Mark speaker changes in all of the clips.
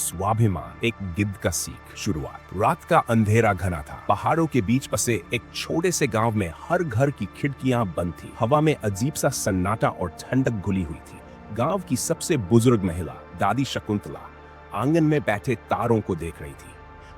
Speaker 1: स्वाभिमान, एक गिद्ध का सीख। शुरुआत। रात का अंधेरा घना था। पहाड़ों के बीच बसे एक छोटे से गांव में हर घर की खिड़कियां बंद थी। हवा में अजीब सा सन्नाटा और ठंडक घुली हुई थी। गांव की सबसे बुजुर्ग महिला दादी शकुंतला आंगन में बैठे तारों को देख रही थी।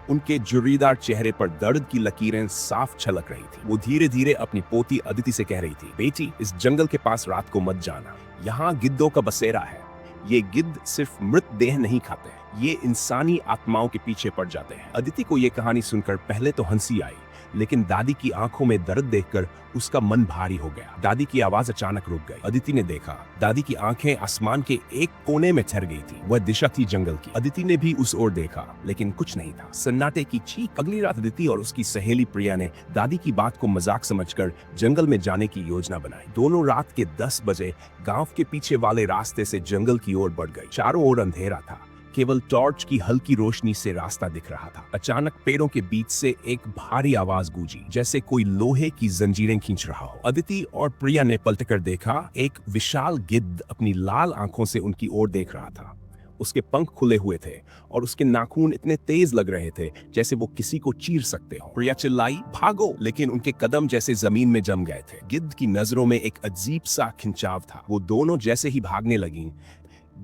Speaker 1: उनके जुर्रीदार चेहरे पर दर्द की लकीरें साफ छलक रही थी। वो धीरे धीरे अपनी पोती अदिति से कह रही थी, बेटी, इस जंगल के पास रात को मत जाना। यहाँ गिद्धों का बसेरा है। ये गिद्ध सिर्फ मृत देह नहीं खाते, ये इंसानी आत्माओं के पीछे पड़ जाते हैं। अदिति को ये कहानी सुनकर पहले तो हंसी आई, लेकिन दादी की आंखों में दर्द देखकर उसका मन भारी हो गया। दादी की आवाज अचानक रुक गई। अदिति ने देखा, दादी की आंखें आसमान के एक कोने में ठहर गई थी। वह दिशा थी जंगल की। अदिति ने भी उस ओर देखा, लेकिन कुछ नहीं था। सन्नाटे की चीख। अगली रात अदिति और उसकी सहेली प्रिया ने दादी की बात को मजाक समझकर जंगल में जाने की योजना बनाई। दोनों रात के 10 बजे गांव के पीछे वाले रास्ते से जंगल की ओर बढ़ गई। चारों ओर अंधेरा था, केवल टॉर्च की हल्की रोशनी से रास्ता दिख रहा था। अचानक पेड़ों के बीच से एक भारी आवाज गूंजी, जैसे कोई लोहे की जंजीरें खींच रहा हो। अदिति और प्रिया ने पलटकर देखा, एक विशाल गिद्ध अपनी लाल आंखों से उनकी ओर देख रहा था। उसके पंख खुले हुए थे और उसके नाखून इतने तेज लग रहे थे जैसे वो किसी को चीर सकते हो। प्रिया चिल्लाई, भागो! लेकिन उनके कदम जैसे जमीन में जम गए थे। गिद्ध की नजरों में एक अजीब सा खिंचाव था। वो दोनों जैसे ही भागने लगी,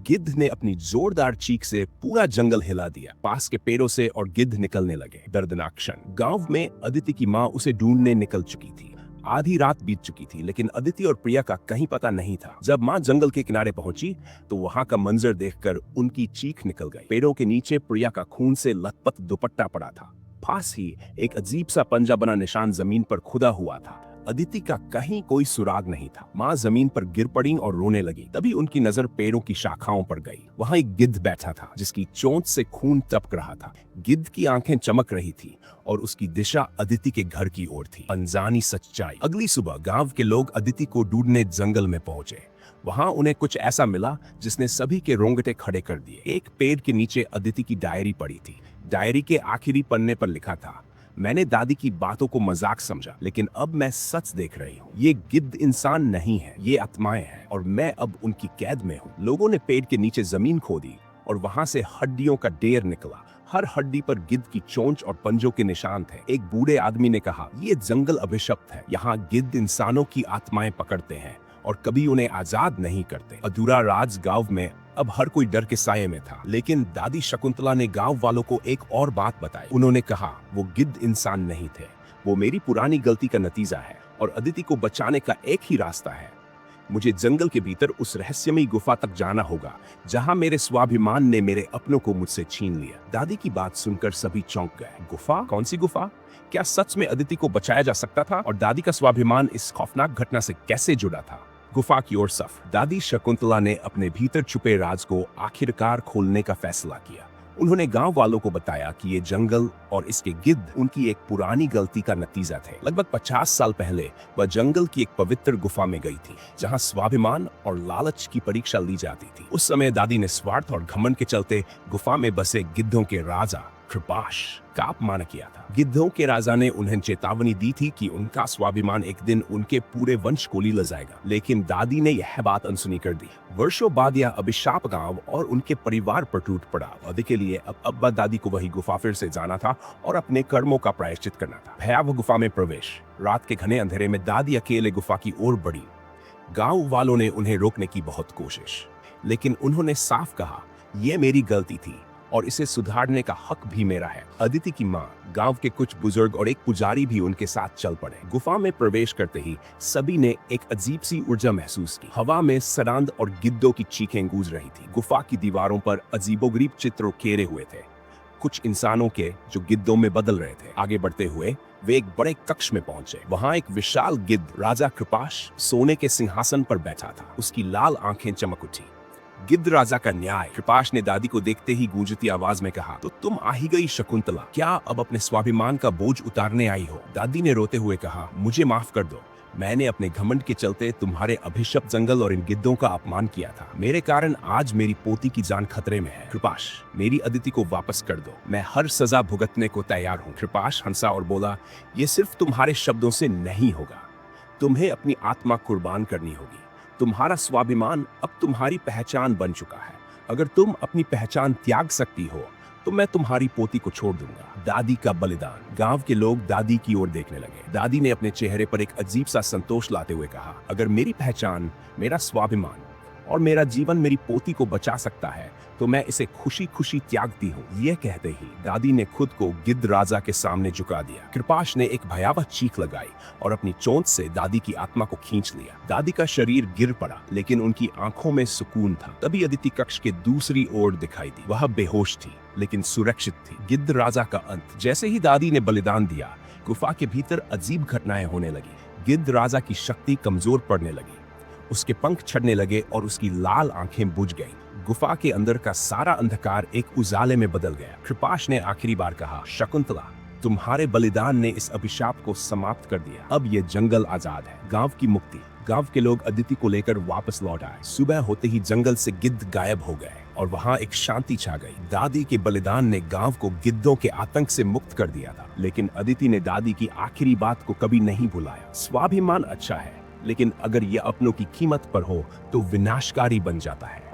Speaker 1: गिद्ध ने अपनी जोरदार चीख से पूरा जंगल हिला दिया। पास के पेड़ों से और गिद्ध निकलने लगे। दर्दनाक क्षण। गांव में अदिति की माँ उसे ढूंढने निकल चुकी थी। आधी रात बीत चुकी थी, लेकिन अदिति और प्रिया का कहीं पता नहीं था। जब माँ जंगल के किनारे पहुंची तो वहां का मंजर देखकर उनकी चीख निकल गई। पेड़ों के नीचे प्रिया का खून से लथपथ दुपट्टा पड़ा था। पास ही एक अजीब सा पंजा बना निशान जमीन पर खुदा हुआ था। अदिति का कहीं कोई सुराग नहीं था। माँ जमीन पर गिर पड़ी और रोने लगी। तभी उनकी नजर पेड़ों की शाखाओं पर गई। वहां एक गिद्ध बैठा था, जिसकी चोंच से खून टपक रहा था। गिद्ध की आंखें चमक रही थी और उसकी दिशा अदिति के घर की ओर थी। अनजानी सच्चाई। अगली सुबह गांव के लोग अदिति को ढूंढने जंगल में पहुंचे। वहां उन्हें कुछ ऐसा मिला जिसने सभी के रोंगटे खड़े कर दिए। एक पेड़ के नीचे अदिति की डायरी पड़ी थी। डायरी के आखिरी पन्ने पर लिखा था, मैंने दादी की बातों को मजाक समझा, लेकिन अब मैं सच देख रही हूँ। ये गिद्ध इंसान नहीं है, ये आत्माएं हैं और मैं अब उनकी कैद में हूँ। लोगों ने पेड़ के नीचे जमीन खोदी और वहां से हड्डियों का ढेर निकला। हर हड्डी पर गिद्ध की चोंच और पंजों के निशान थे। एक बूढ़े आदमी ने कहा, ये जंगल अभिशप्त है। यहाँ गिद्ध इंसानों की आत्माएं पकड़ते हैं और कभी उन्हें आजाद नहीं करते। अधूरा राज गांव में अब हर कोई डर के साये में था। लेकिन दादी शकुंतला ने गांव वालों को एक और बात बताई। उन्होंने कहा, वो गिद्ध इंसान नहीं थे, वो मेरी पुरानी गलती का नतीजा है और अदिति को बचाने का एक ही रास्ता है। मुझे जंगल के भीतर उस रहस्यमयी गुफा तक जाना होगा जहां मेरे स्वाभिमान ने मेरे अपनों को मुझसे छीन लिया। दादी की बात सुनकर सभी चौंक गए। गुफा? कौन सी गुफा? क्या सच में अदिति को बचाया जा सकता था? और दादी का स्वाभिमान इस खौफनाक घटना से कैसे जुड़ा था? गुफा की ओर सफ। दादी शकुंतला ने अपने भीतर छुपे राज को आखिरकार खोलने का फैसला किया। उन्होंने गांव वालों को बताया कि ये जंगल और इसके गिद्ध उनकी एक पुरानी गलती का नतीजा थे। लगभग 50 साल पहले वह जंगल की एक पवित्र गुफा में गई थी, जहां स्वाभिमान और लालच की परीक्षा ली जाती थी। उस समय दादी ने स्वार्थ और घमंड के चलते गुफा में बसे गिद्धों के राजा कृपाश का अपमान किया था। गिद्धों के राजा ने उन्हें चेतावनी दी थी कि उनका स्वाभिमान एक दिन उनके पूरे वंश को ले जाएगा, लेकिन दादी ने यह बात अनसुनी कर दी। वर्षों बाद यह अभिशाप गांव और उनके परिवार पर टूट पड़ा। अभी के लिए अब अब्बा दादी को वही गुफा फिर से जाना था और अपने कर्मों का प्रायश्चित करना था। भयावह गुफा में प्रवेश। रात के घने अंधेरे में दादी अकेले गुफा की ओर बढ़ी। गांव वालों ने उन्हें रोकने की बहुत कोशिश, लेकिन उन्होंने साफ कहा, यह मेरी गलती थी और इसे सुधारने का हक भी मेरा है। अदिति की माँ, गांव के कुछ बुजुर्ग और एक पुजारी भी उनके साथ चल पड़े। गुफा में प्रवेश करते ही सभी ने एक अजीब सी ऊर्जा महसूस की। हवा में सरांद और गिद्धों की चीखें गूंज रही थी। गुफा की दीवारों पर अजीबोगरीब चित्र उकेरे हुए थे, कुछ इंसानों के जो गिद्धों में बदल रहे थे। आगे बढ़ते हुए वे एक बड़े कक्ष में पहुंचे। वहां एक विशाल गिद्ध राजा कृपाश सोने के सिंहासन पर बैठा था। उसकी लाल आंखें चमक उठी। गिद्ध राजा का न्याय। कृपाश ने दादी को देखते ही गूंजती आवाज में कहा, तो तुम आ ही गई शकुंतला, क्या अब अपने स्वाभिमान का बोझ उतारने आई हो? दादी ने रोते हुए कहा, मुझे माफ कर दो, मैंने अपने घमंड के चलते तुम्हारे अभिशप्त जंगल और इन गिद्धों का अपमान किया था। मेरे कारण आज मेरी पोती की जान खतरे में है। कृपाश, मेरी अदिति को वापस कर दो, मैं हर सजा भुगतने को तैयार हूँ। कृपाश हंसा और बोला, ये सिर्फ तुम्हारे शब्दों से नहीं होगा, तुम्हें अपनी आत्मा कुर्बान करनी होगी। तुम्हारा स्वाभिमान अब तुम्हारी पहचान बन चुका है। अगर तुम अपनी पहचान त्याग सकती हो तो मैं तुम्हारी पोती को छोड़ दूंगा। दादी का बलिदान। गांव के लोग दादी की ओर देखने लगे। दादी ने अपने चेहरे पर एक अजीब सा संतोष लाते हुए कहा, अगर मेरी पहचान, मेरा स्वाभिमान और मेरा जीवन मेरी पोती को बचा सकता है तो मैं इसे खुशी खुशी त्यागती हूँ। यह कहते ही दादी ने खुद को गिद्ध राजा के सामने झुका दिया। कृपाश ने एक भयावह चीख लगाई और अपनी चोंच से दादी की आत्मा को खींच लिया। दादी का शरीर गिर पड़ा, लेकिन उनकी आंखों में सुकून था। तभी अदिति कक्ष के दूसरी ओर दिखाई दी। वह बेहोश थी लेकिन सुरक्षित थी। गिद्ध राजा का अंत। जैसे ही दादी ने बलिदान दिया, गुफा के भीतर अजीब घटनाएं होने लगी। गिद्ध राजा की शक्ति कमजोर पड़ने लगी, उसके पंख छड़ने लगे और उसकी लाल आंखें बुझ गईं। गुफा के अंदर का सारा अंधकार एक उजाले में बदल गया। कृपाश ने आखिरी बार कहा, शकुंतला, तुम्हारे बलिदान ने इस अभिशाप को समाप्त कर दिया। अब ये जंगल आजाद है। गांव की मुक्ति। गांव के लोग अदिति को लेकर वापस लौट आए। सुबह होते ही जंगल से गिद्ध गायब हो गए और वहां एक शांति छा गई। दादी के बलिदान ने गांव को गिद्धों के आतंक से मुक्त कर दिया था, लेकिन अदिति ने दादी की आखिरी बात को कभी नहीं भुलाया। स्वाभिमान अच्छा है, लेकिन अगर यह अपनों की कीमत पर हो तो विनाशकारी बन जाता है।